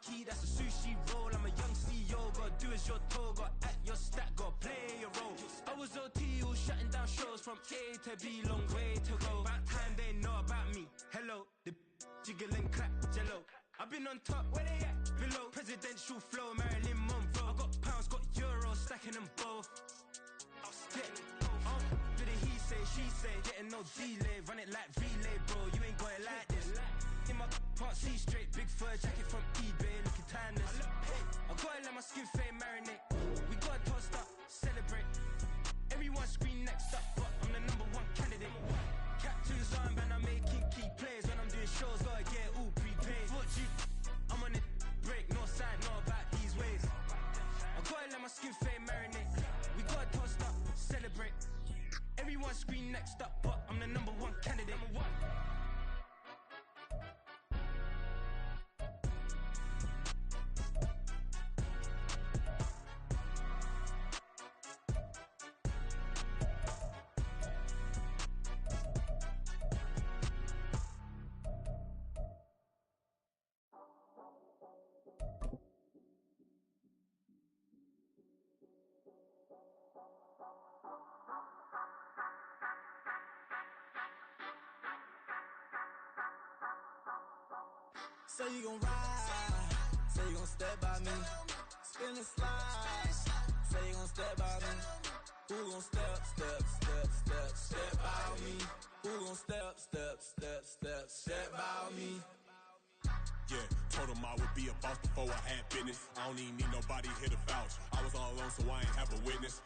key, that's a sushi roll. I'm a young CEO, gotta do as you're told. Gotta act your stat, gotta play your role. I was OT, all shutting down shows from A to B, long way to go. About time they know about me. Hello, the jiggle and clap, jello. I've been on top, where they at? Below, presidential flow, Marilyn Monroe. I got pounds, got euros, stacking them both. Do the he say, she say, getting no delay, run it like relay, bro. You ain't got it like this. In my can't see straight, big fur jacket from eBay, looking timeless. I gotta let my skin fade marinate. We gotta toast up, celebrate. Everyone scream next up, but I'm the #1 candidate. Captain's arm, and I'm making key plays when I'm doing shows. Gotta get all prepaid. I'm on it, break, no side, know about these ways. I gotta let my skin fade marinate. We gotta toast up, celebrate. Everyone scream next up, but I'm the #1 candidate. Say you gon' ride, say you gon' step by me, spin and slide, say you gon' step by me, who gon' step by me, who gon' step by me. Yeah, told him I would be a boss before I had business. I don't even need nobody here to vouch. I was all alone, so I ain't have a witness.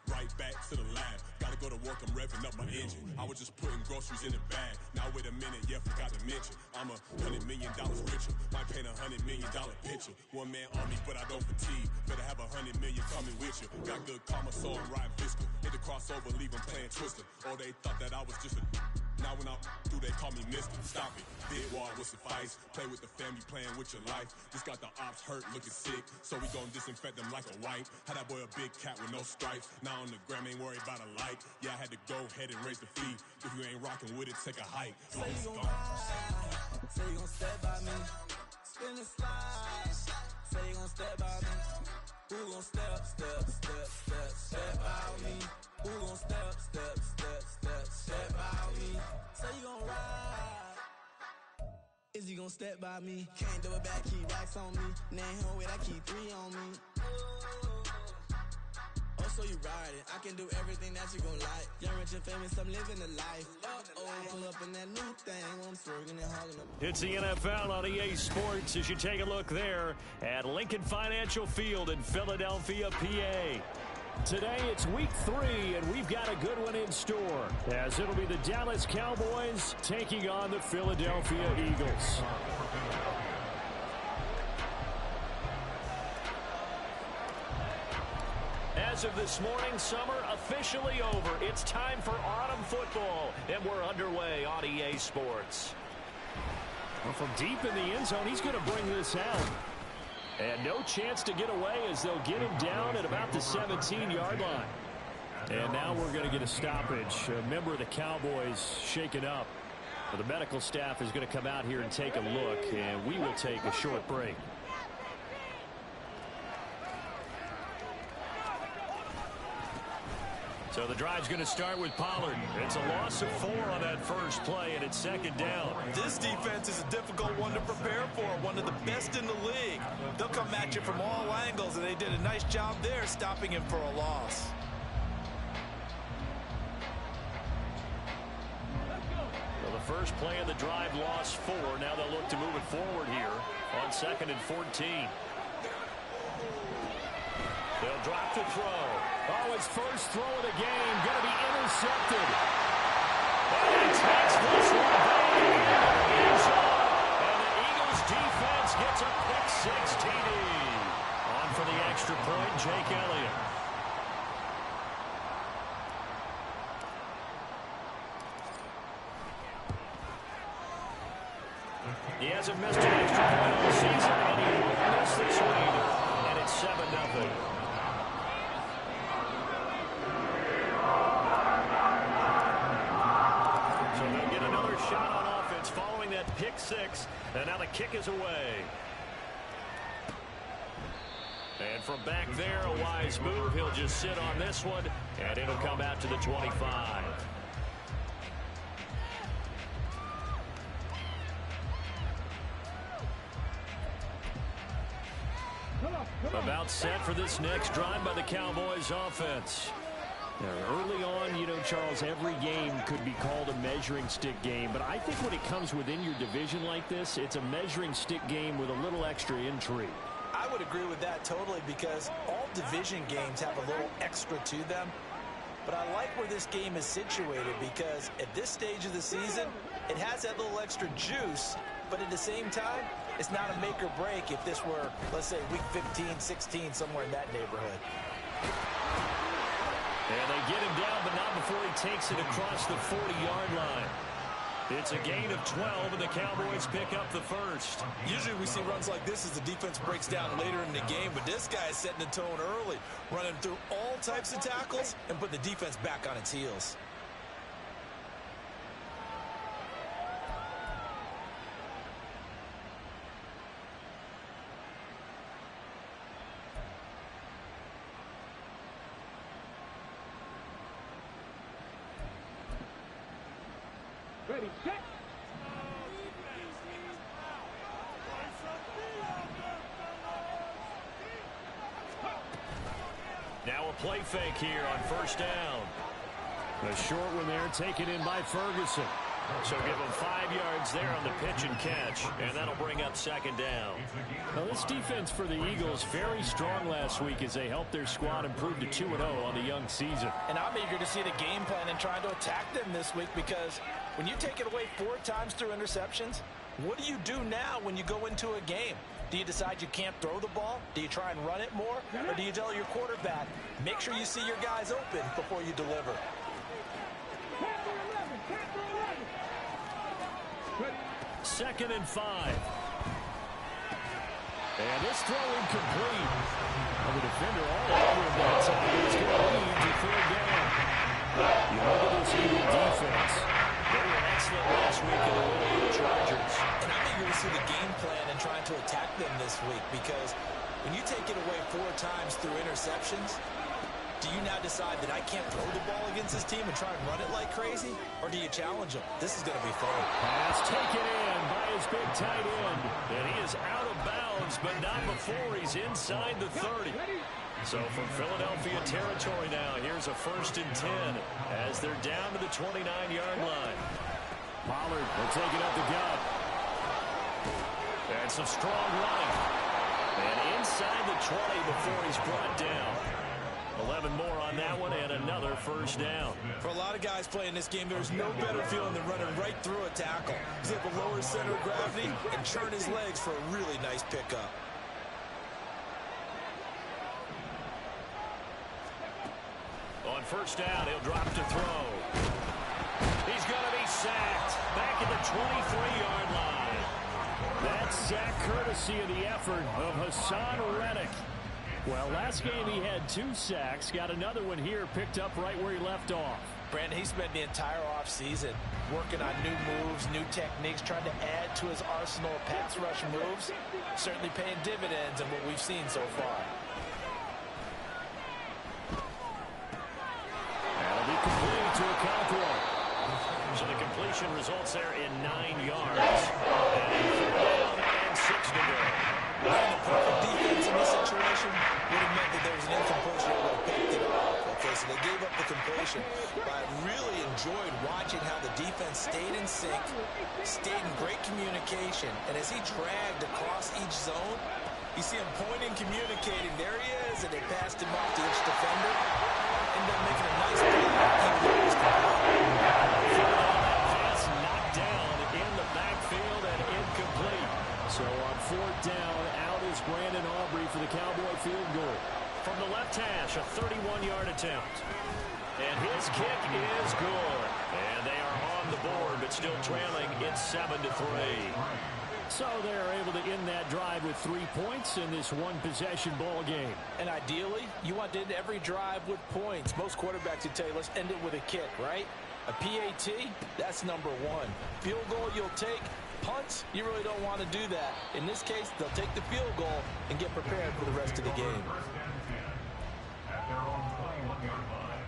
Right back to the lab. Gotta go to work, I'm revving up my engine. I was just putting groceries in the bag. Now wait a minute, yeah, forgot to mention. I'm $100 million richer. Might paint $100 million picture. One man on me, but I don't fatigue. Better have 100 million coming with you. Got good karma, so I'm riding fiscal. Hit the crossover, leave them playing Twister. Oh, they thought that I was just a... Now when I do, they call me Mister. Stop it. Big wall will suffice. Play with the family, playing with your life. Just got the ops hurt, looking sick. So we gon' disinfect them like a wipe. Had that boy a big cat with no stripes. Now on the gram, ain't worried about a like. Yeah, I had to go ahead and raise the fee. If you ain't rocking with it, take a hike. Say you gon' ride, say you gon' step by me, spin and slide. Say you gon' step by me, who gon' step by me, who gon' step by me. Say you gon' ride, is you gon' step by me? Can't do it back, keep racks on me. Name home with I keep 3 on me. Oh, so you riding? I can do everything that you gon' like. Young, rich, and famous, I'm living the life. Pull up in that new thing when I'm swerving and hogging up. It's the NFL on EA Sports as you take a look there at Lincoln Financial Field in Philadelphia, PA. Today it's week 3, and we've got a good one in store, as it'll be the Dallas Cowboys taking on the Philadelphia Eagles. As of this morning, summer officially over. It's time for autumn football, and we're underway on EA Sports. Well, from deep in the end zone, he's going to bring this out. And no chance to get away as they'll get him down at about the 17-yard line. And now we're going to get a stoppage. A member of the Cowboys shaken up. Well, the medical staff is going to come out here and take a look, and we will take a short break. So the drive's going to start with Pollard. It's a loss of 4 on that first play, and it's second down. This defense is a difficult one to prepare for, one of the best in the league. They'll come at you from all angles, and they did a nice job there stopping him for a loss. Well, the first play of the drive lost 4. Now they'll look to move it forward here on 2nd and 14. They'll drop to throw. Oh, his first throw of the game going to be intercepted. And he takes this one back into the end zone. And the Eagles defense gets a pick-6 TD. On for the extra point, Jake Elliott. He hasn't missed an extra point all season, and he won't miss this week. And it's 7-0. Shot on offense following that pick-6, and now the kick is away. And from back there, a wise move. He'll just sit on this one, and it'll come out to the 25. About set for this next drive by the Cowboys offense. Now, early on, you know, Charles, every game could be called a measuring stick game, but I think when it comes within your division like this, it's a measuring stick game with a little extra intrigue. I would agree with that totally, because all division games have a little extra to them. But I like where this game is situated, because at this stage of the season, it has that little extra juice, but at the same time, it's not a make or break if this were, let's say, week 15, 16, somewhere in that neighborhood. And they get him down, but not before he takes it across the 40-yard line. It's a gain of 12, and the Cowboys pick up the first. Usually we see runs like this as the defense breaks down later in the game, but this guy is setting the tone early, running through all types of tackles and putting the defense back on its heels. Ready, set. Now a play fake here on first down. A short one there, taken in by Ferguson. So give him 5 yards there on the pitch and catch, and that'll bring up second down. Now this defense for the Eagles very strong last week as they helped their squad improve to 2-0 on the young season. And I'm eager to see the game plan and trying to attack them this week, because when you take it away 4 times through interceptions, what do you do now when you go into a game? Do you decide you can't throw the ball? Do you try and run it more? Or do you tell your quarterback, make sure you see your guys open before you deliver? Second and 5. And this throw incomplete. The defender all over him that time. It's going to lead to third down. You look at this Eagle defense. They were excellent last week in the win over the Chargers. And I'm eager to see the game plan and trying to attack them this week, because when you take it away 4 times through interceptions, do you now decide that I can't throw the ball against this team and try and run it like crazy? Or do you challenge them? This is going to be fun. Pass taken in by his big tight end. And he is out of bounds, but not before he's inside the 30. So from Philadelphia territory now, here's a 1st and 10 as they're down to the 29-yard line. Pollard will take it up the gut. And some strong running. And inside the 20 before he's brought down. 11 more on that one, and another first down. For a lot of guys playing this game, there's no better feeling than running right through a tackle. He's able to lower his center of gravity and churn his legs for a really nice pickup. On first down, he'll drop to throw. He's going to be sacked back at the 23-yard line. That's sack courtesy of the effort of Hassan Reddick. Well, last game he had 2 sacks. Got another one here, picked up right where he left off. Brandon, he spent the entire offseason working on new moves, new techniques, trying to add to his arsenal of pass rush moves. Certainly paying dividends in what we've seen so far. That'll be complete to Okonkwo. So the completion results there in 9 yards. And 4 down and 6 to go. Running the perfect defense in this situation would have meant that there was an incompletion that would have picked it off. Okay, so they gave up the completion. But I really enjoyed watching how the defense stayed in sync, stayed in great communication. And as he dragged across each zone, you see him pointing, communicating. There he is, and they passed him off to each defender. Ended up making a nice play, even though it was complete. Pass knocked down in the backfield and incomplete. So on 4th down, out is Brandon Aubrey for the Cowboy field goal. From the left hash, a 31-yard attempt. And his kick is good. And they are on the board, but still trailing. It's 7-3. So they're able to end that drive with 3 points in this one-possession ball game. And ideally, you want to end every drive with points. Most quarterbacks would tell you, let's end it with a kick, right? A PAT, that's number 1. Field goal you'll take. punts, you really don't want to do that. In this case, they'll take the field goal and get prepared for the rest of the game. At their own 21-yard line.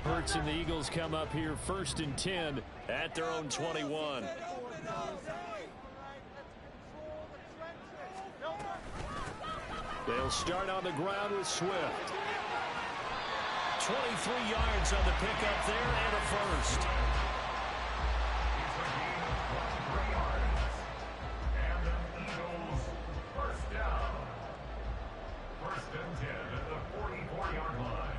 Hurts and the Eagles come up here 1st and 10 at their own 21. They'll start on the ground with Swift. 23 yards on the pickup there and a first. It's a gain of 23 yards. And the Eagles first down. 1st and 10 at the 44-yard line.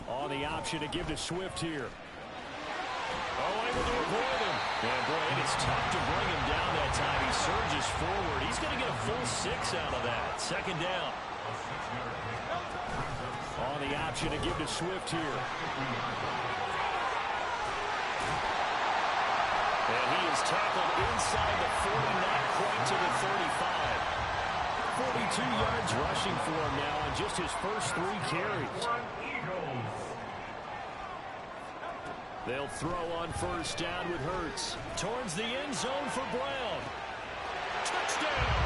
On the option to give to Swift here. Oh, able to avoid him. And boy, it is tough to bring him down that time. He surges forward. He's going to get a full 6 out of that. 2nd down. On the option to give to Swift here. And he is tackled inside the 40, not quite to the 35. 42 yards rushing for him now on just his first 3 carries. They'll throw on 1st down with Hurts. Towards the end zone for Brown. Touchdown!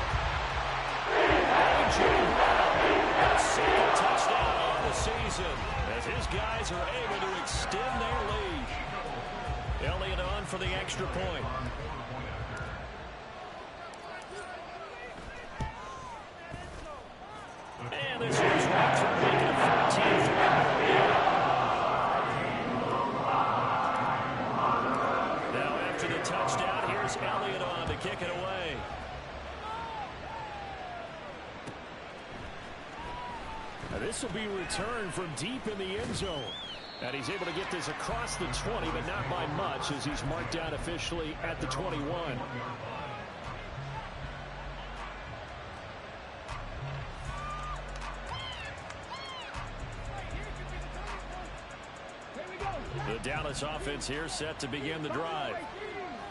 A.J. Brown, 2nd touchdown of the season, as his guys are able to extend their lead. Elliott on for the extra point. And this one's right through, making it 14-3. Now after the touchdown, here's Elliott on to kick it away. Now this will be returned from deep in the end zone. And he's able to get this across the 20, but not by much, as he's marked down officially at the 21. The Dallas offense here set to begin the drive.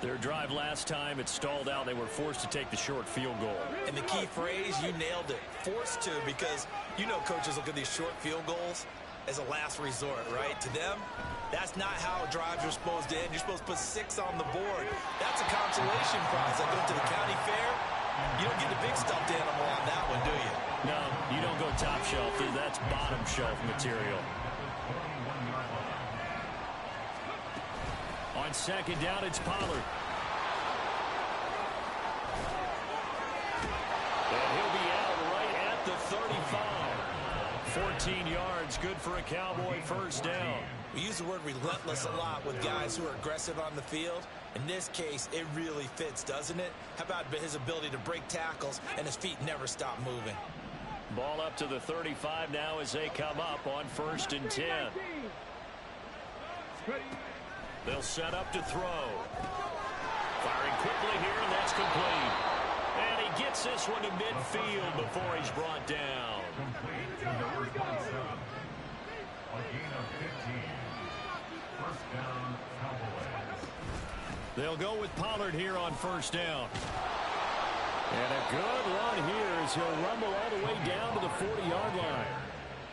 Their drive last time, it stalled out. They were forced to take the short field goal. And the key phrase, you nailed it, forced to, because you know coaches look at these short field goals as a last resort, right? To them, that's not how drives are supposed to end. You're supposed to put 6 on the board. That's a consolation prize. Like going to the county fair, you don't get the big stuffed animal on that one, do you? No, you don't go top shelf. That's bottom shelf material. On 2nd down, it's Pollard. And he'll be out right at the 35. 14 yards, good for a Cowboy 1st down. We use the word relentless a lot with guys who are aggressive on the field. In this case, it really fits, doesn't it? How about his ability to break tackles and his feet never stop moving? Ball up to the 35 now as they come up on 1st and 10. They'll set up to throw. Firing quickly here, and that's complete. And he gets this one to midfield before he's brought down. Complete to number 27. A gain of 15. 1st down, Cowboys. They'll go with Pollard here on 1st down. And a good run here as he'll rumble all the way down to the 40-yard line.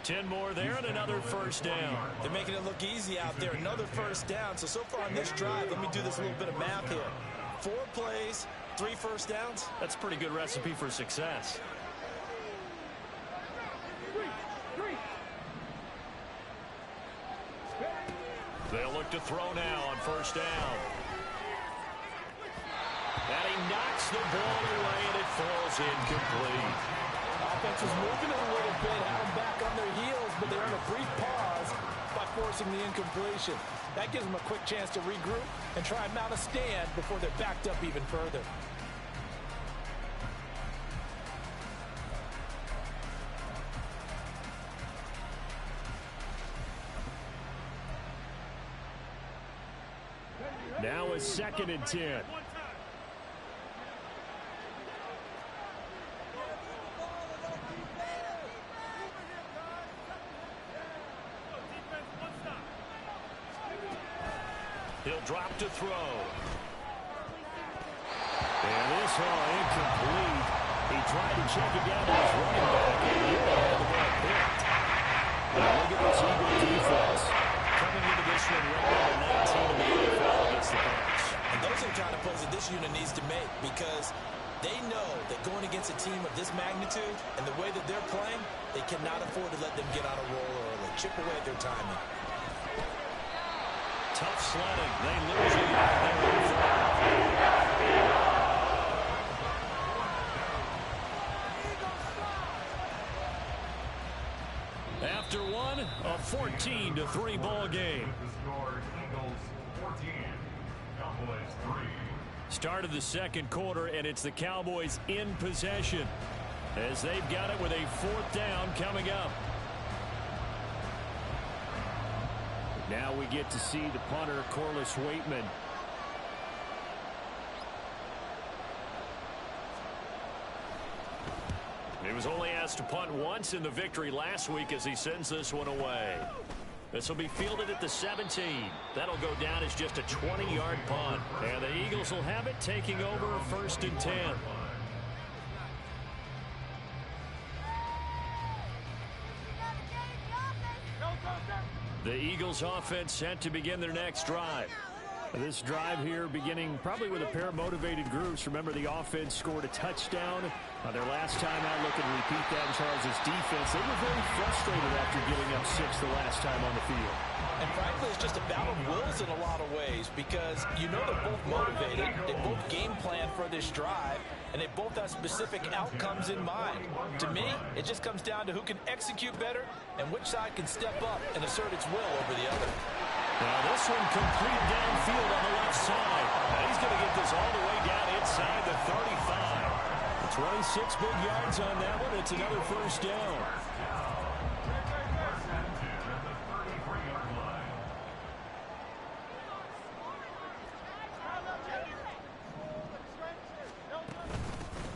10 more there and another 1st down. They're making it look easy out there. Another 1st down. So far on this drive, let me do this little bit of math here. 4 plays, 3 1st downs. That's a pretty good recipe for success. They'll look to throw now on 1st down. And he knocks the ball away, and it falls incomplete. Offense is moving it a little bit, have them back on their heels, but they're on a brief pause by forcing the incompletion. That gives them a quick chance to regroup and try and mount a stand before they're backed up even further. Now a 2nd and 10. He'll drop to throw. And this all incomplete. He tried to check it down to his running back, and really had the ball picked. Look at this Eagle defense. Coming into this one, ranked number 19 in the NFL against the Bucs. And those are the kind of plays that this unit needs to make, because they know that going against a team of this magnitude and the way that they're playing, they cannot afford to let them get on a roll early. Chip away at their timing. Tough sledding. They lose a yard there. After one, a 14-3 ball game. Start of the second quarter, and it's the Cowboys in possession as they've got it with a 4th down coming up. Now we get to see the punter, Corliss Waitman. He was only asked to punt once in the victory last week as he sends this one away. This will be fielded at the 17. That'll go down as just a 20-yard punt. And the Eagles will have it, taking over 1st and 10. The Eagles offense set to begin their next drive. This drive here beginning probably with a pair of motivated groups. Remember, the offense scored a touchdown their last time out. Look and repeat that in Charles' defense. They were very frustrated after giving up 6 the last time on the field. And frankly, it's just a battle of wills in a lot of ways, because you know they're both motivated. They both game plan for this drive, and they both have specific outcomes in mind. To me, it just comes down to who can execute better and which side can step up and assert its will over the other. Now this one complete downfield on the left side. Now he's going to get this all the way down inside the 35. 26 big yards on that one. It's another 1st down.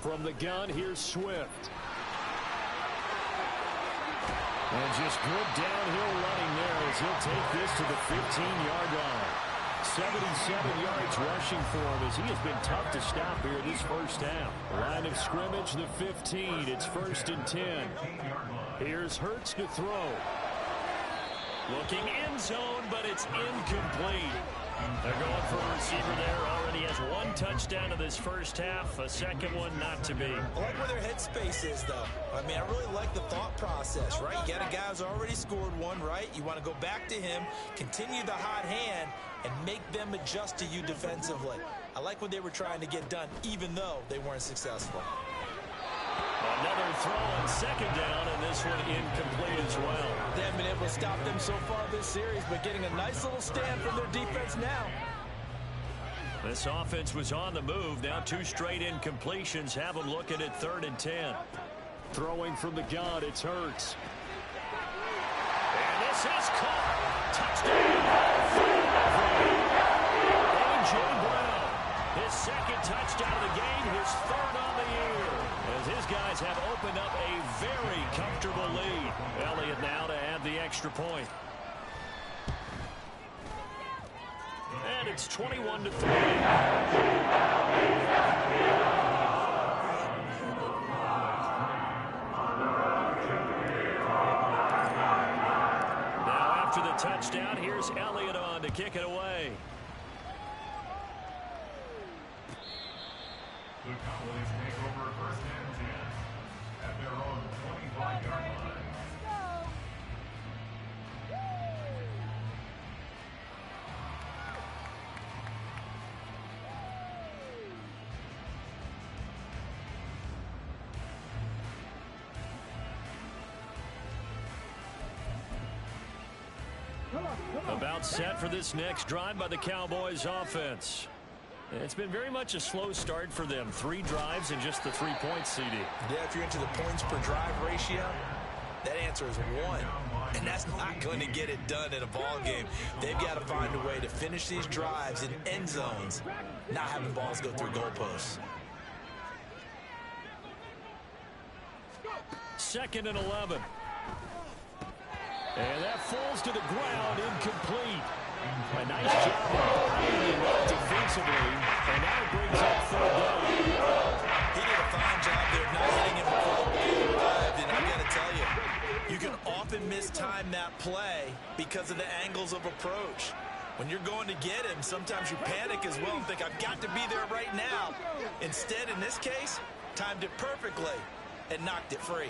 From the gun, here's Swift. And just good downhill running there as he'll take this to the 15-yard line. 77 yards rushing for him as he has been tough to stop here this first half. Line of scrimmage, the 15. It's 1st and 10. Here's Hurts to throw. Looking end zone, but it's incomplete. They're going for a receiver there. Already has 1 touchdown in this first half. A second one not to be. I like where their headspace is, though. I mean, I really like the thought process, right? You got a guy who's already scored 1, right? You want to go back to him, continue the hot hand, and make them adjust to you defensively. I like what they were trying to get done, even though they weren't successful. Another throw on 2nd down, and this one incomplete as well. They haven't been able to stop them so far this series, but getting a nice little stand from their defense now. This offense was on the move. Now 2 straight incompletions have them looking at 3rd and 10. Throwing from the gun, it's Hurts. And this is caught. Touchdown. A.J. Brown. His 2nd touchdown of the game, his 3rd on the year. As his guys have opened up a very comfortable lead. Elliott now to add the extra point. And it's 21-3. Now after the touchdown, here's Elliott on to kick it away. The Cowboys take over 1st and 10 at their own 25-yard line. About set for this next drive by the Cowboys offense. It's been very much a slow start for them. 3 drives and just the 3 points, CD. Yeah, if you're into the points per drive ratio, that answer is 1. And that's not going to get it done in a ball game. They've got to find a way to finish these drives in end zones, not having balls go through goalposts. 2nd and 11. And that falls to the ground, incomplete. A nice job of defensively, and now it brings up 3rd down. because of the angles of approach. When you're going to get him, sometimes you panic as well and think, I've got to be there right now. Instead, in this case, timed it perfectly and knocked it free.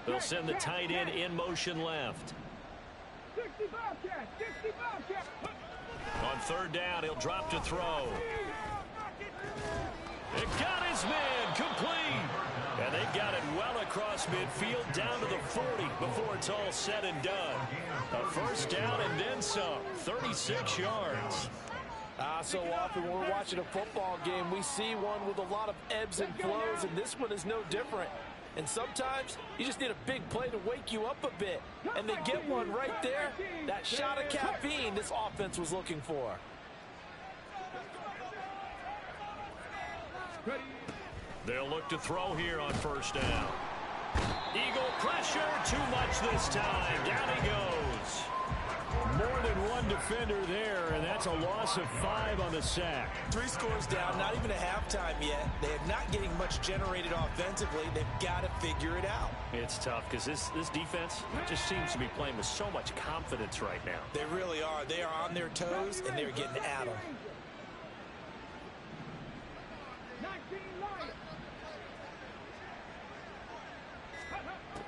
They'll send the tight end in motion left. On third down, he'll drop to throw. It got his man complete. And they got it well across midfield down to the 40 before it's all said and done. A first down and then some. 36 yards. So often when we're watching a football game, we see one with a lot of ebbs and flows, and this one is no different. And sometimes you just need a big play to wake you up a bit. And they get one right there. That shot of caffeine this offense was looking for. They'll look to throw here on first down. Eagle pressure, too much this time. Down he goes. More than one defender there, and that's a loss of 5 on the sack. 3 scores down, not even a halftime yet. They are not getting much generated offensively. They've got to figure it out. It's tough because this defense just seems to be playing with so much confidence right now. They really are. They are on their toes, and they're getting at them.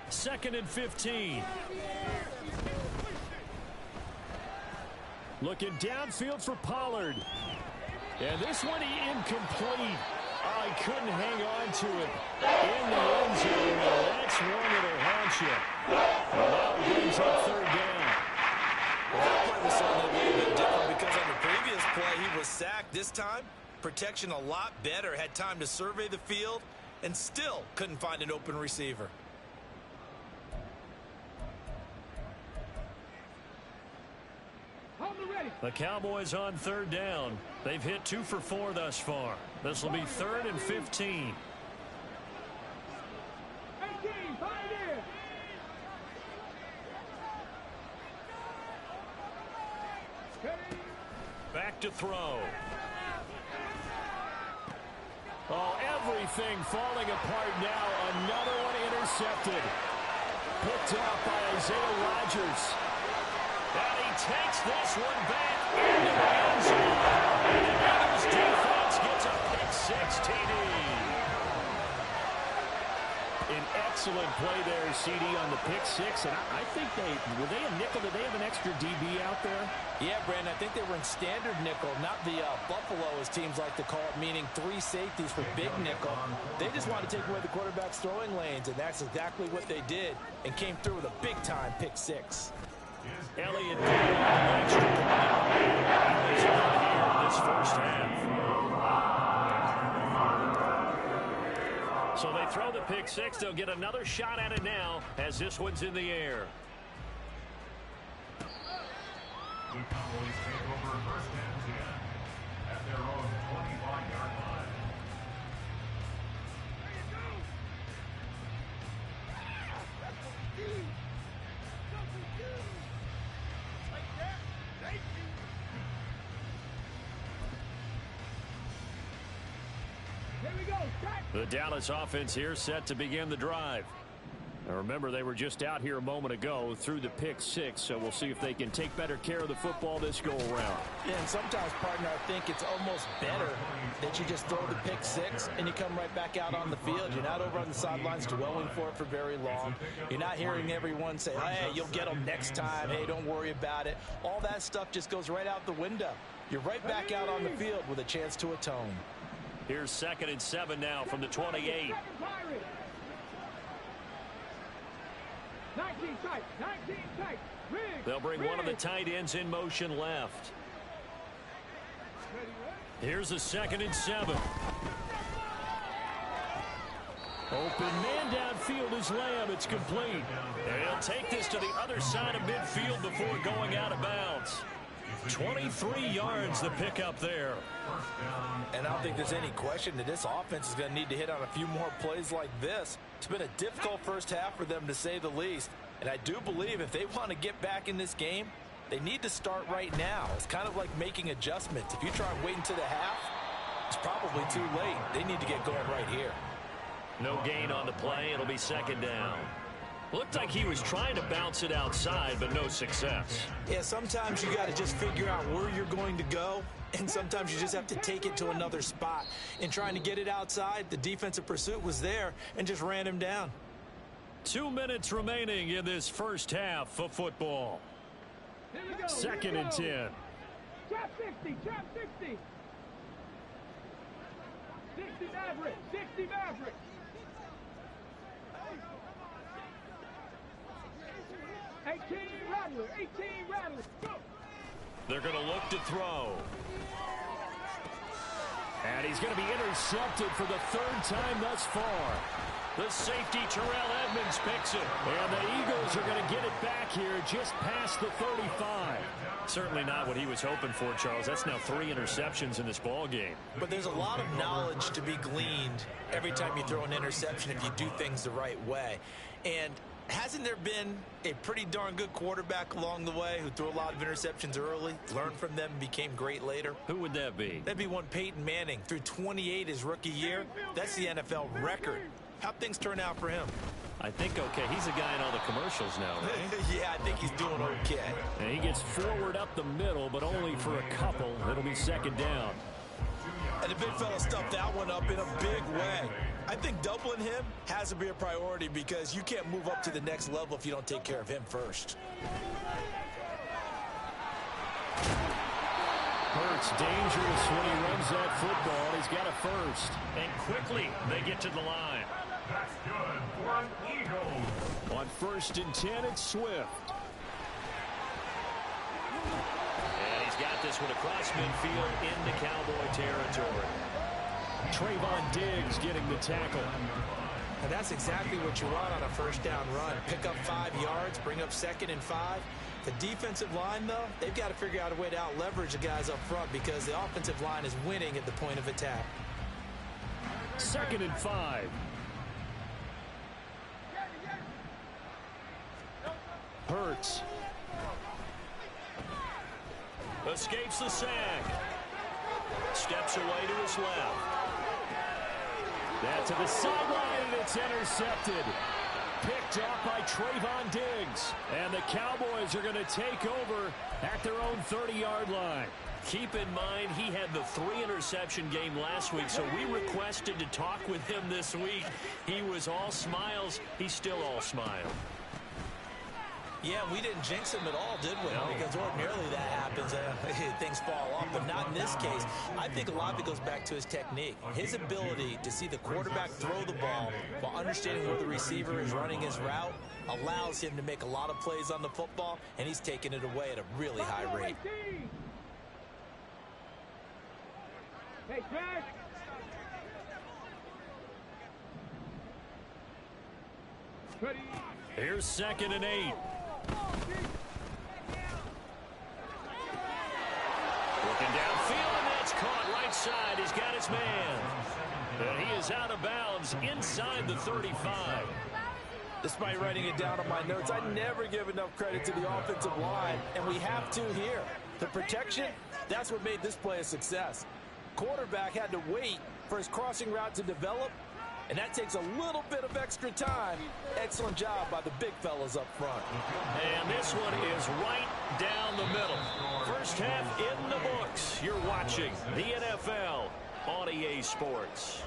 Second and 15. Looking downfield for Pollard. And this one incomplete. Oh, he couldn't hang on to it in the end zone. That's one that'll haunt you. And now it brings up third down. Well, that play was certainly a little bit different because on the previous play he was sacked. This time, protection a lot better. Had time to survey the field and still couldn't find an open receiver. The Cowboys on third down. They've hit 2 for 4 thus far. This will be 3rd and 15. Back to throw. Oh, everything falling apart now. Another one intercepted. Picked off by Isaiah Rodgers. And he takes this one back into the end zone. And the Eagles defense gets a pick-6 TD. An excellent play there, CD, on the pick-6. And I think were they a nickel? Did they have an extra DB out there? Yeah, Brandon, I think they were in standard nickel, not the Buffalo, as teams like to call it, meaning 3 safeties for big nickel. They just wanted to take away the quarterback's throwing lanes, and that's exactly what they did, and came through with a big-time pick-6. Elliott did an extra point. He's on here this first half. So they throw the pick-6. They'll get another shot at it now as this one's in the air. The Cowboys take over first and 10 at their own 25-yard line. The Dallas offense here set to begin the drive. Now remember, they were just out here a moment ago through the pick-6, so we'll see if they can take better care of the football this go-around. Yeah, and sometimes, partner, I think it's almost better that you just throw the pick-6 and you come right back out on the field. You're not over on the sidelines dwelling for it for very long. You're not hearing everyone say, hey, you'll get them next time. Hey, don't worry about it. All that stuff just goes right out the window. You're right back out on the field with a chance to atone. Here's 2nd and 7 now from the 28. 19 tight. They'll bring one of the tight ends in motion left. Here's a 2nd and 7. Open man downfield is Lamb. It's complete. And he'll take this to the other side of midfield before going out of bounds. 23 yards the pickup there. And I don't think there's any question that this offense is going to need to hit on a few more plays like this. It's been a difficult first half for them, to say the least. And I do believe if they want to get back in this game, they need to start right now. It's kind of like making adjustments. If you try and wait until the half, it's probably too late. They need to get going right here. No gain on the play. It'll be second down. Looked like he was trying to bounce it outside, but no success. Yeah, sometimes you got to just figure out where you're going to go, and sometimes you just have to take it to another spot. In trying to get it outside, the defensive pursuit was there and just ran him down. 2 minutes remaining in this first half of football. Second and 10. Trap 60, trap 60. 60 Maverick, 60 Maverick. 18 Rattler, 18 Rattler, go! They're going to look to throw. And he's going to be intercepted for the third time thus far. The safety, Terrell Edmonds, picks it. And the Eagles are going to get it back here just past the 35. Certainly not what he was hoping for, Charles. That's now 3 interceptions in this ball game. But there's a lot of knowledge to be gleaned every time you throw an interception if you do things the right way. And hasn't there been a pretty darn good quarterback along the way who threw a lot of interceptions early, learned from them, and became great later? Who would that be? That'd be one Peyton Manning. Threw 28 his rookie year. That's the NFL record. How'd things turn out for him? I think okay. He's a guy in all the commercials now, right? Yeah, I think he's doing okay. And he gets forward up the middle, but only for a couple. It'll be second down. And the big fella stuffed that one up in a big way. I think doubling him has to be a priority because you can't move up to the next level if you don't take care of him first. Hurts dangerous when he runs that football. He's got a first. And quickly they get to the line. That's good for an Eagles. On first and 10, it's Swift. And he's got this one across midfield into Cowboy territory. Trayvon Diggs getting the tackle. And that's exactly what you want on a first down run. Pick up 5 yards, bring up second and 5. The defensive line, though, they've got to figure out a way to out-leverage the guys up front because the offensive line is winning at the point of attack. Second and 5. Hurts. Escapes the sack. Steps away to his left. That to the sideline, and it's intercepted. Picked off by Trayvon Diggs. And the Cowboys are going to take over at their own 30-yard line. Keep in mind, he had the 3-interception game last week, so we requested to talk with him this week. He was all smiles. He's still all smile. Yeah, we didn't jinx him at all, did we? No. Because ordinarily that happens. Things fall off, but not in this case. I think a lot of it goes back to his technique. His ability to see the quarterback throw the ball while understanding where the receiver is running his route allows him to make a lot of plays on the football, and he's taking it away at a really high rate. Hey, Craig. Ready. Here's second and 8. Looking downfield, and that's caught right side. He's got his man. And he is out of bounds inside the 35. Despite writing it down on my notes, I never give enough credit to the offensive line, and we have to here. The protection, that's what made this play a success. Quarterback had to wait for his crossing route to develop, and that takes a little bit of extra time. Excellent job by the big fellas up front. And this one is right down the middle. First half in the books. You're watching the NFL on EA Sports.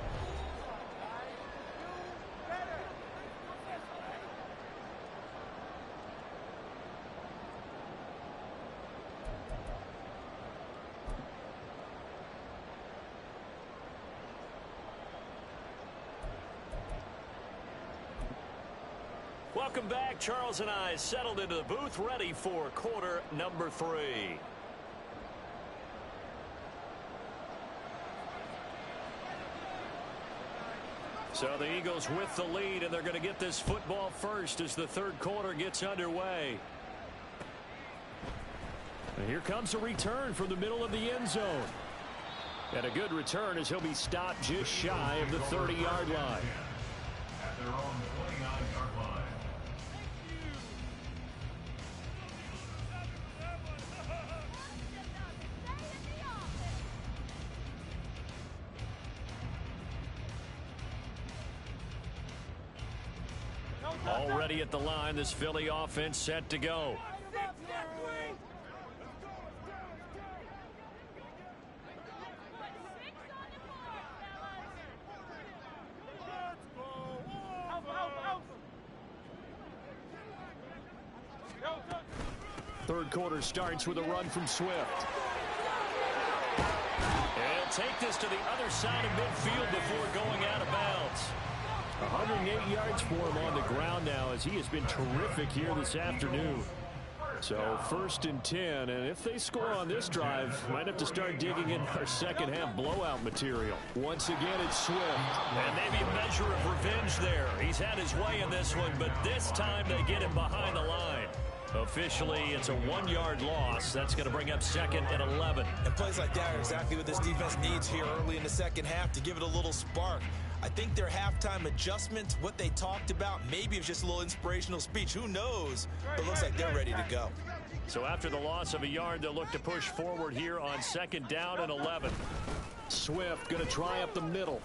Welcome back. Charles and I settled into the booth, ready for quarter number 3. So the Eagles with the lead, and they're going to get this football first as the third quarter gets underway. And here comes a return from the middle of the end zone. And a good return as he'll be stopped just shy of the 30-yard line. At their own 29-yard line. Already at the line, this Philly offense set to go. Third quarter starts with a run from Swift. And he'll take this to the other side of midfield before going out of bounds. 108 yards for him on the ground now, as he has been terrific here this afternoon. So 1st and 10, and if they score on this drive, might have to start digging in our second half blowout material. Once again, it's Swift. And maybe a measure of revenge there. He's had his way in this one, but this time they get him behind the line. Officially, it's a 1-yard loss. That's going to bring up 2nd and 11. And plays like that are exactly what this defense needs here early in the second half to give it a little spark. I think their halftime adjustment, what they talked about, maybe it's just a little inspirational speech. Who knows? But it looks like they're ready to go. So after the loss of a yard, they'll look to push forward here on 2nd down and 11. Swift going to try up the middle.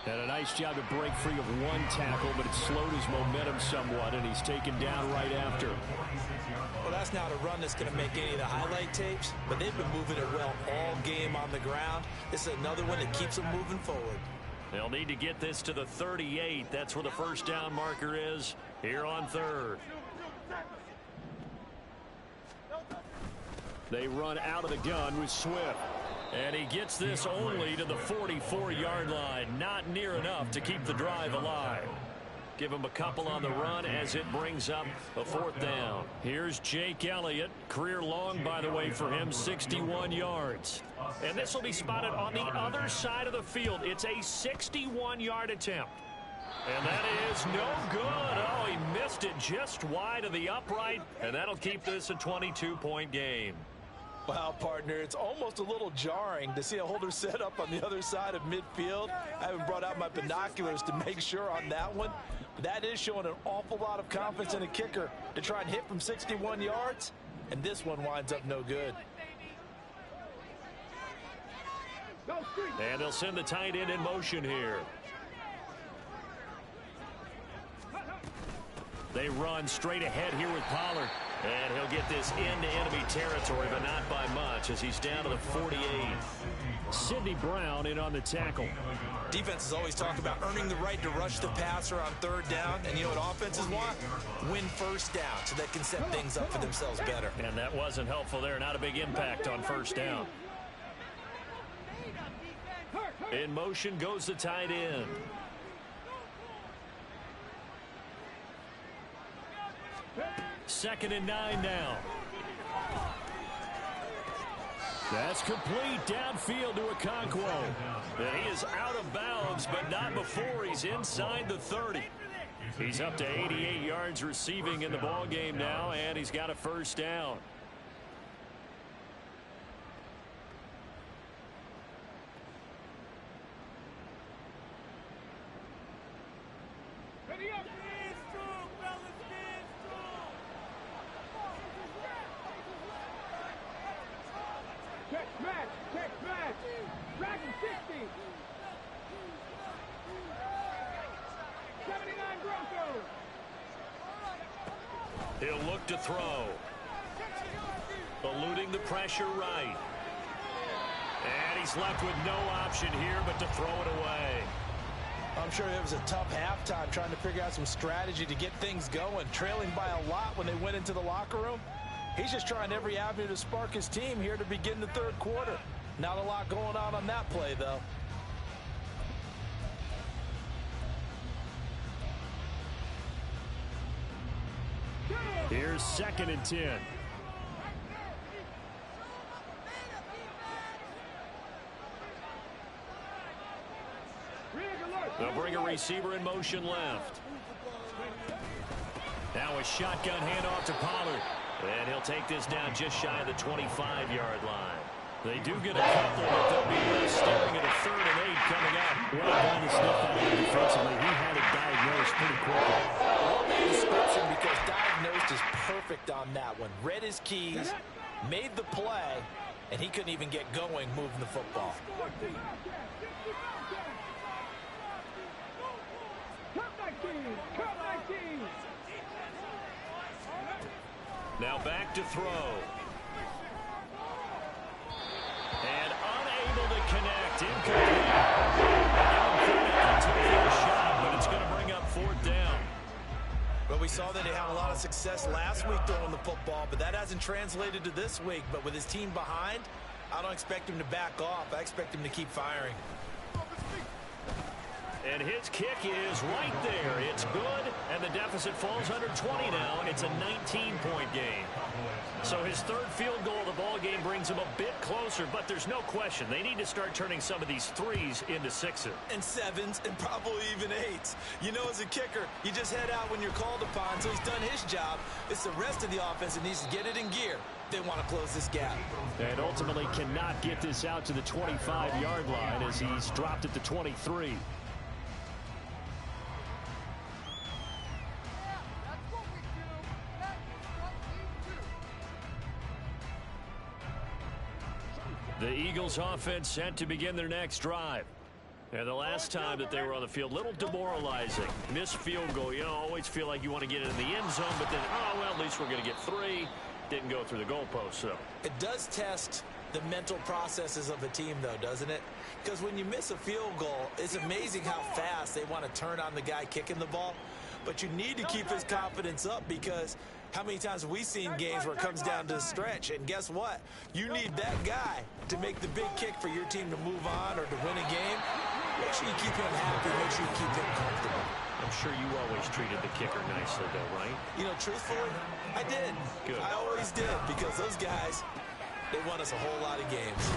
And a nice job to break free of one tackle, but it slowed his momentum somewhat, and he's taken down right after. Well, that's not a run that's going to make any of the highlight tapes, but they've been moving it well all game on the ground. This is another one that keeps them moving forward. They'll need to get this to the 38. That's where the first down marker is here on 3rd. They run out of the gun with Swift. And he gets this only to the 44-yard line. Not near enough to keep the drive alive. Give him a couple on the run as it brings up a 4th down. Here's Jake Elliott. Career long, by the way, for him, 61 yards. And this will be spotted on the other side of the field. It's a 61-yard attempt. And that is no good. Oh, he missed it just wide of the upright. And that'll keep this a 22-point game. Wow, partner, it's almost a little jarring to see a holder set up on the other side of midfield. I haven't brought out my binoculars to make sure on that one. But that is showing an awful lot of confidence in a kicker to try and hit from 61 yards. And this one winds up no good. And they'll send the tight end in motion here. They run straight ahead here with Pollard. And he'll get this into enemy territory, but not by much, as he's down to the 48. Sidney Brown in on the tackle. Defenses always talk about earning the right to rush the passer on 3rd down. And you know what offenses want? Win 1st down so they can set things up for themselves better. And that wasn't helpful there. Not a big impact on 1st down. In motion goes the tight end. Second and 9 now. That's complete downfield to Okonkwo. And he is out of bounds, but not before he's inside the 30. He's up to 88 yards receiving in the ball game now, and he's got a 1st down. Check match. Dragon 60. 79 Broncos. He'll look to throw. Eluding the pressure right. And he's left with no option here but to throw it away. I'm sure it was a tough halftime trying to figure out some strategy to get things going. Trailing by a lot when they went into the locker room. He's just trying every avenue to spark his team here to begin the 3rd quarter. Not a lot going on that play, though. Here's 2nd and 10. They'll bring a receiver in motion left. Now a shotgun handoff to Pollard. And he'll take this down just shy of the 25-yard line. They do get a couple, but they'll be left staring at a 3rd and 8 coming up. Well done to sniff that out defensively. He had it diagnosed pretty quickly. Well made description, because diagnosed is perfect on that one. Read his keys, made the play, and he couldn't even get going moving the football. Now back to throw. And unable to connect. Incomplete. Took their shot, but it's going to bring up fourth down. Well, we saw that he had a lot of success last week throwing the football, but that hasn't translated to this week. But with his team behind, I don't expect him to back off. I expect him to keep firing. And his kick is right there. It's good, and the deficit falls under 20 now. It's a 19-point game. So his third field goal of the ball game brings him a bit closer, but there's no question they need to start turning some of these threes into sixes. And sevens, and probably even eights. You know, as a kicker, you just head out when you're called upon, so he's done his job. It's the rest of the offense that needs to get it in gear. They want to close this gap. And ultimately cannot get this out to the 25-yard line as he's dropped at the 23. The Eagles offense set to begin their next drive. And the last time that they were on the field, a little demoralizing. Missed field goal. You know, always feel like you want to get it in the end zone, but then, oh, well, at least we're going to get three. Didn't go through the goalpost, so. It does test the mental processes of a team, though, doesn't it? Because when you miss a field goal, it's amazing how fast they want to turn on the guy kicking the ball. But you need to keep his confidence up because how many times have we seen games where it comes down to the stretch? And guess what? You need that guy to make the big kick for your team to move on or to win a game. Make sure you keep him happy. Make sure you keep him comfortable. I'm sure you always treated the kicker nicely, though, right? You know, truthfully, I did. Good. I always did because those guys, they won us a whole lot of games.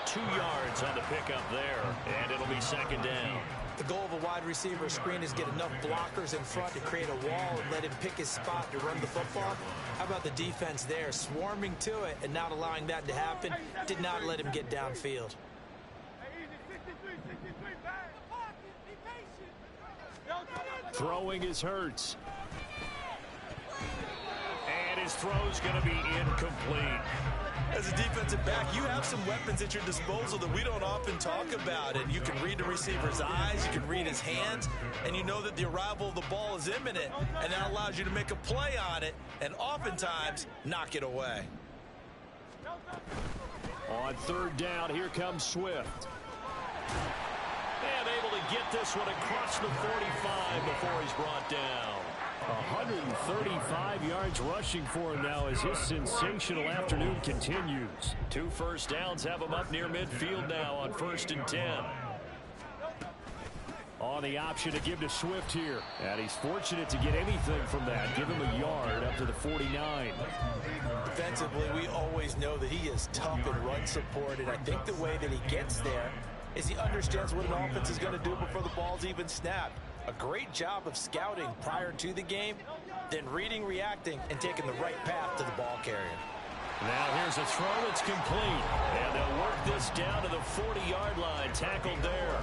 2 yards on the pickup there, and it'll be second down. The goal of a wide receiver screen is get enough blockers in front to create a wall and let him pick his spot to run the football. How about the defense there, swarming to it and not allowing that to happen? Did not let him get downfield. Throwing is Hurts. And his throw's going to be incomplete. As a defensive back, you have some weapons at your disposal that we don't often talk about. And you can read the receiver's eyes, you can read his hands, and you know that the arrival of the ball is imminent. And that allows you to make a play on it and oftentimes knock it away. On third down, here comes Swift. And able to get this one across the 45 before he's brought down. 135 yards rushing for him now as his sensational afternoon continues. 2 first downs have him up near midfield now on 1st and 10. On the option to give to Swift here. And he's fortunate to get anything from that. Give him a yard up to the 49. Defensively, we always know that he is tough in run support, and I think the way that he gets there is he understands what an offense is going to do before the ball's even snapped. A great job of scouting prior to the game, then reading, reacting, and taking the right path to the ball carrier. Now here's a throw that's complete. And they'll work this down to the 40-yard line. Tackled there.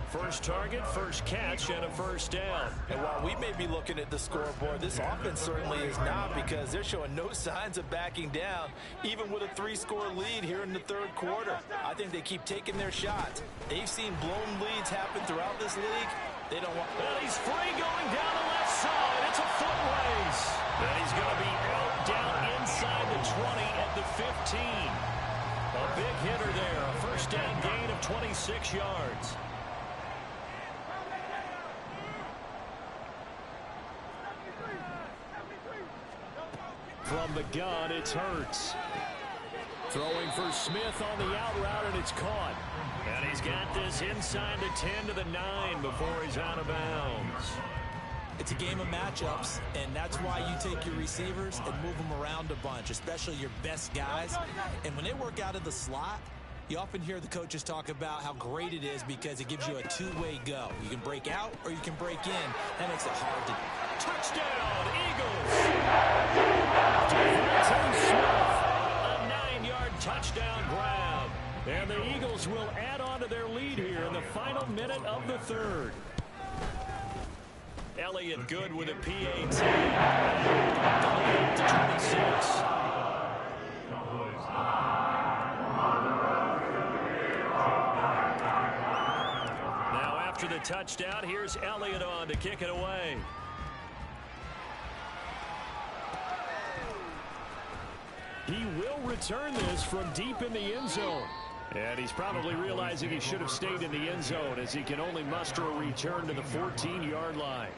First target, first catch, and a first down. And while we may be looking at the scoreboard, this offense certainly is not because they're showing no signs of backing down, even with a 3-score lead here in the third quarter. I think they keep taking their shots. They've seen blown leads happen throughout this league. They don't want... And he's free going down the left side. It's a foot race. And he's going to be out down inside the 20 at the 15. A big hitter there. A first down gain of 26 yards. From the gun, it's Hurts. Throwing for Smith on the out route, and it's caught. And he's got this inside the 10 to the 9 before he's out of bounds. It's a game of matchups, and that's why you take your receivers and move them around a bunch, especially your best guys. And when they work out of the slot, you often hear the coaches talk about how great it is because it gives you a two-way go. You can break out or you can break in. That makes it hard to do. Touchdown, Eagles! Devontae Smith, a 9-yard touchdown grab. And the Eagles will add on to their lead here in the final minute of the third. Elliott good with a PAT. The lead to 26. after the touchdown. Here's Elliott on to kick it away. He will return this from deep in the end zone. And he's probably realizing he should have stayed in the end zone as he can only muster a return to the 14-yard line.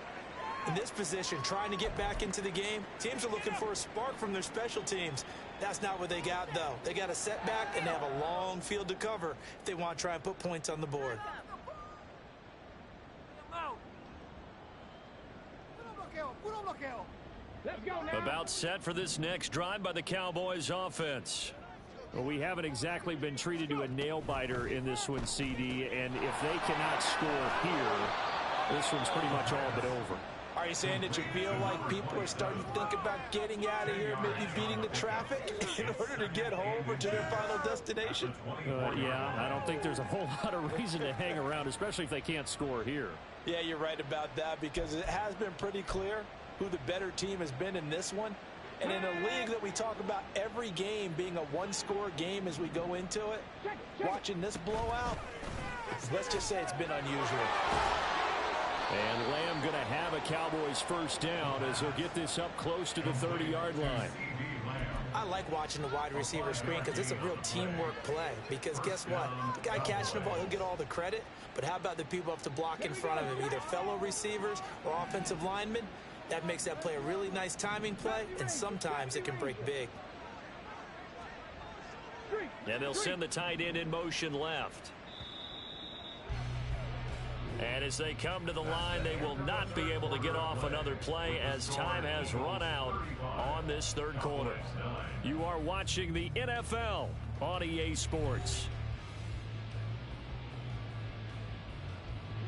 In this position, trying to get back into the game, teams are looking for a spark from their special teams. That's not what they got, though. They got a setback, and they have a long field to cover if they want to try and put points on the board. About set for this next drive by the Cowboys offense. Well, we haven't exactly been treated to a nail-biter in this one, CD, and if they cannot score here, this one's pretty much all but over. Are you saying that you feel like people are starting to think about getting out of here, maybe beating the traffic in order to get home or to their final destination? Yeah, I don't think there's a whole lot of reason to hang around, especially if they can't score here. Yeah, you're right about that because it has been pretty clear who the better team has been in this one. And in a league that we talk about every game being a one-score game as we go into it, watching this blowout, let's just say it's been unusual. And Lamb going to have a Cowboys first down as he'll get this up close to the 30-yard line. I like watching the wide receiver screen because it's a real teamwork play. Because guess what? The guy catching the ball, he'll get all the credit. But how about the people up to block in front of him, either fellow receivers or offensive linemen? That makes that play a really nice timing play, and sometimes it can break big. And they'll send the tight end in motion left. And as they come to the line, they will not be able to get off another play as time has run out on this third quarter. You are watching the NFL on EA Sports.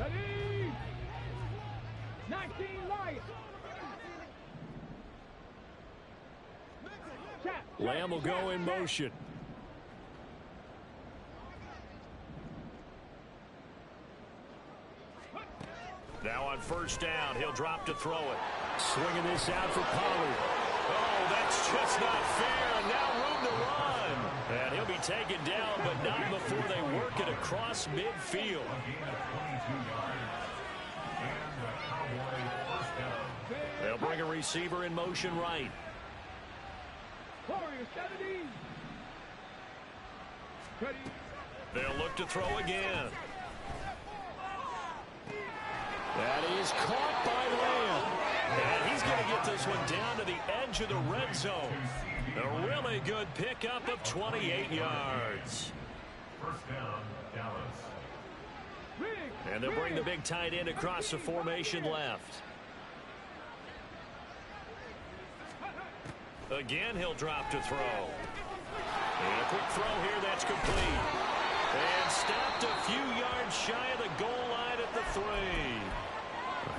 Ready? 19 Lions. Lamb will go in motion. Now on first down, he'll drop to throw it. Swinging this out for Pollard. Oh, that's just not fair. And now room to run. And he'll be taken down, but not before they work it across midfield. They'll bring a receiver in motion right. They'll look to throw again. That is caught by Lamb. And he's going to get this one down to the edge of the red zone. A really good pickup of 28 yards. First down, Dallas. And they'll bring the big tight end across the formation left. Again, he'll drop to throw. And a quick throw here, that's complete. And stopped a few yards shy of the goal line at the 3.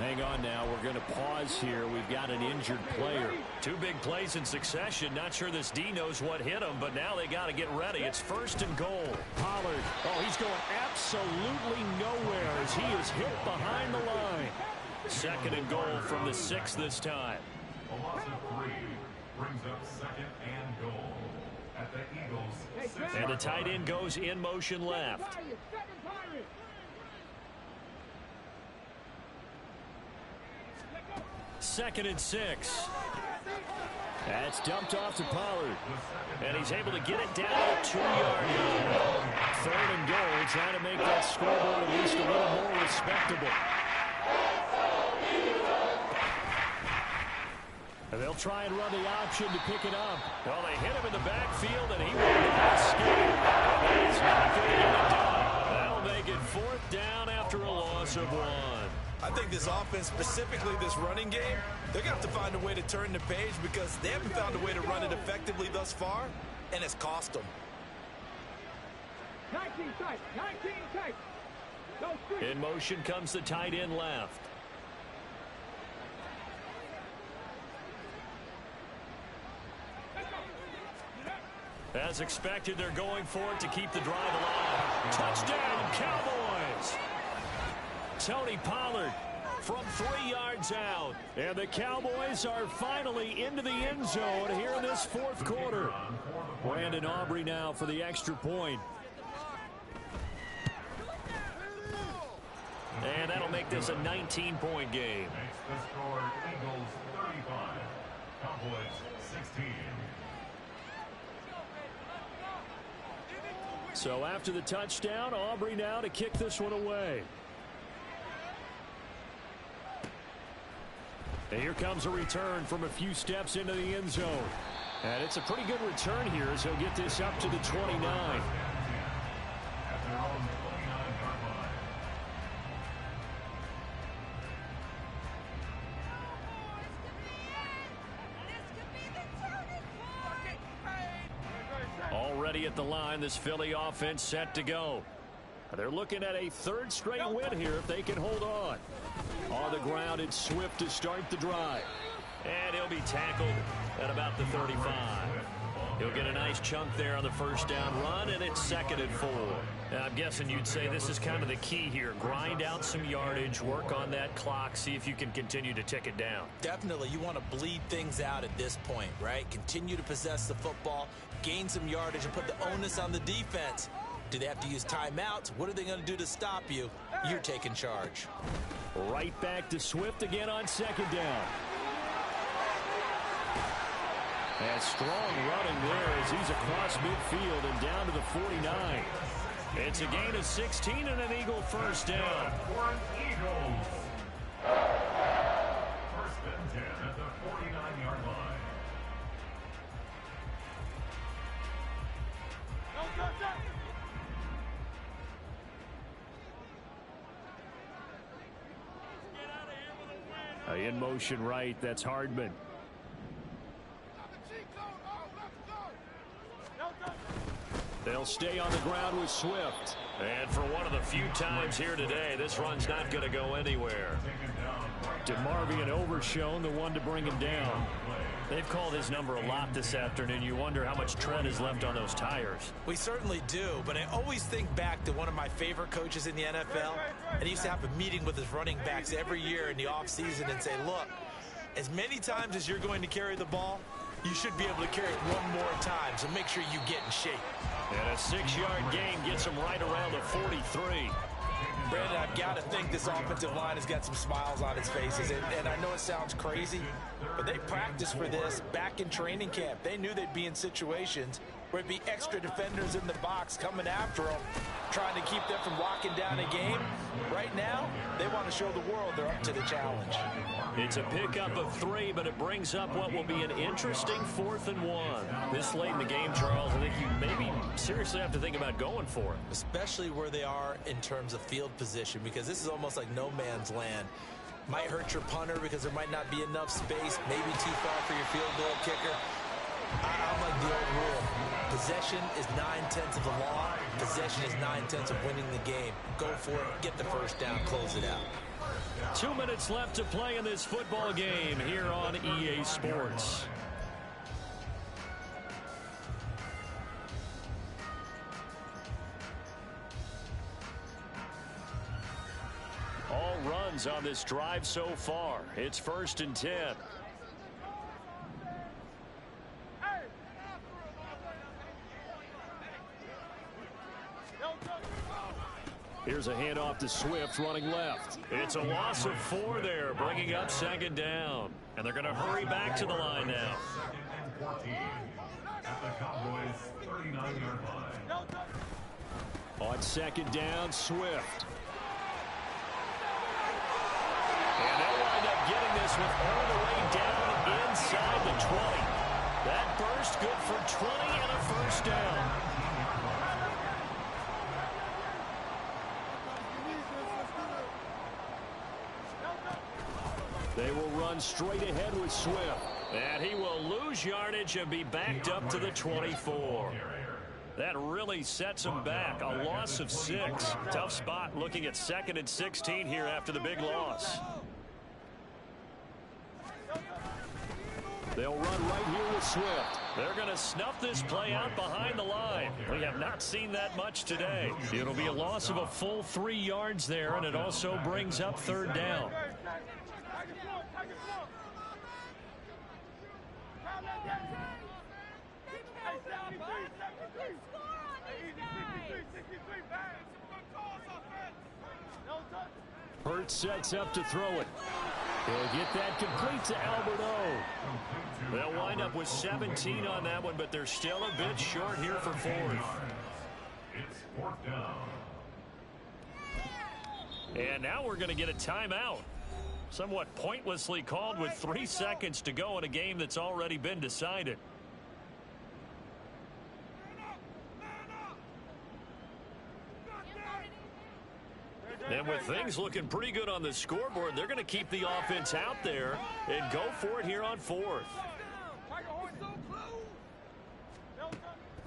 Hang on now. We're going to pause here. We've got an injured player. 2 big plays in succession. Not sure this D knows what hit him, but now they got to get ready. It's first and goal. Pollard. Oh, he's going absolutely nowhere as he is hit behind the line. Second and goal from the 6 this time. A loss of 3 brings up second and goal at the Eagles' 6. And the tight end goes in motion left. Second and 6. That's dumped off to Pollard. And he's able to get it down to 2-yard line. Third and goal, trying to make that scoreboard at least a little more respectable. And they'll try and run the option to pick it up. Well, they hit him in the backfield, and he will not escape. He's not going to do it. That'll make it 4th down after a loss of 1. I think this offense, specifically this running game, they're going to have to find a way to turn the page because they haven't found a way to run it effectively thus far, and it's cost them. 19 tight, 19 tight. In motion comes the tight end left. As expected, they're going for it to keep the drive alive. Touchdown, Cowboys! Tony Pollard from 3 yards out. And the Cowboys are finally into the end zone here in this 4th quarter. Brandon Aubrey now for the extra point. And that'll make this a 19-point game. Makes the score Eagles 35, Cowboys 16. So after the touchdown, Aubrey now to kick this one away. And here comes a return from a few steps into the end zone. And it's a pretty good return here as he'll get this up to the 29. At their own 29-yard line. Already at the line, this Philly offense set to go. They're looking at a third straight win here if they can hold on. On the ground, it's Swift to start the drive. And he'll be tackled at about the 35. He'll get a nice chunk there on the first down run, and it's 2nd and 4. Now, I'm guessing you'd say this is kind of the key here. Grind out some yardage, work on that clock, see if you can continue to tick it down. Definitely, you want to bleed things out at this point, right? Continue to possess the football, gain some yardage, and put the onus on the defense. Do they have to use timeouts? What are they going to do to stop you? You're taking charge. Right back to Swift again on 2nd down. And strong running there as he's across midfield and down to the 49. It's a gain of 16 and an Eagle first down. For an Eagles. First and 10 at the 49-yard line. In motion right, that's Hardman. They'll stay on the ground with Swift. And for one of the few times here today, this run's not going to go anywhere. DeMarvion Overshown, the one to bring him down. They've called his number a lot this afternoon. You wonder how much tread is left on those tires. We certainly do, but I always think back to one of my favorite coaches in the NFL, and he used to have a meeting with his running backs every year in the offseason and say, look, as many times as you're going to carry the ball, you should be able to carry it one more time, so make sure you get in shape. And a 6-yard gain gets him right around the 43. Brandon, I've got to think this offensive line has got some smiles on its faces, and I know it sounds crazy, but they practiced for this back in training camp. They knew they'd be in situations where it'd be extra defenders in the box coming after them, trying to keep them from locking down a game. Right now, they want to show the world they're up to the challenge. It's a pickup of 3, but it brings up what will be an interesting 4th and 1. This late in the game, Charles, I think you maybe seriously have to think about going for it. Especially where they are in terms of field position, because this is almost like no man's land. Might hurt your punter because there might not be enough space, maybe too far for your field goal kicker. I'm like the old rule. Possession is 9/10 of the law. Possession is 9/10 of winning the game. Go for it, get the first down, close it out. 2 minutes left to play in this football game here on EA Sports. All runs on this drive so far. It's 1st and 10. Here's a handoff to Swift running left. It's a loss of 4 there, bringing up 2nd down. And they're going to hurry back to the line now. 2nd and 14 at the Cowboys 39-yard line. On 2nd down, Swift. And they'll wind up getting this one all the way down inside the 20. That burst good for 20 and a first down. They will run straight ahead with Swift. And he will lose yardage and be backed up to the 24. That really sets him back. A loss of 6. Tough spot looking at 2nd and 16 here after the big loss. They'll run right here with Swift. They're going to snuff this play out behind the line. We have not seen that much today. It'll be a loss of a full 3 yards there, and it also brings up 3rd down. Hurts sets up to throw it. He'll get that complete to Albert O. They'll wind up with 17 on that one, but they're still a bit short here for fourth. It's fourth down. And now we're going to get a timeout. Somewhat pointlessly called with 3 seconds to go in a game that's already been decided. And with things looking pretty good on the scoreboard, they're going to keep the offense out there and go for it here on fourth.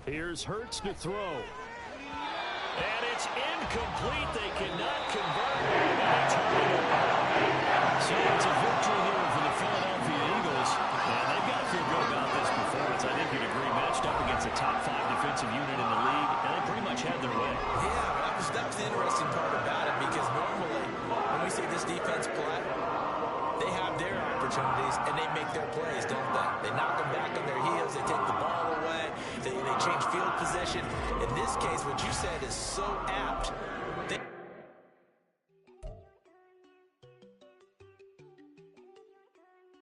Here's Hurts to throw. And it's incomplete. They cannot convert. And they turn it around. So it's a victory here for the Philadelphia Eagles. And they've got to feel good about this performance. I think you'd agree, matched up against a top 5 defensive unit in the league, and they pretty much had their way. Yeah, that was the interesting part about it, because normally when we see this defense play, they have their opportunities and they make their plays, don't they? They knock them back on their heels. They take the ball away. They change field position. In this case, what you said is so apt.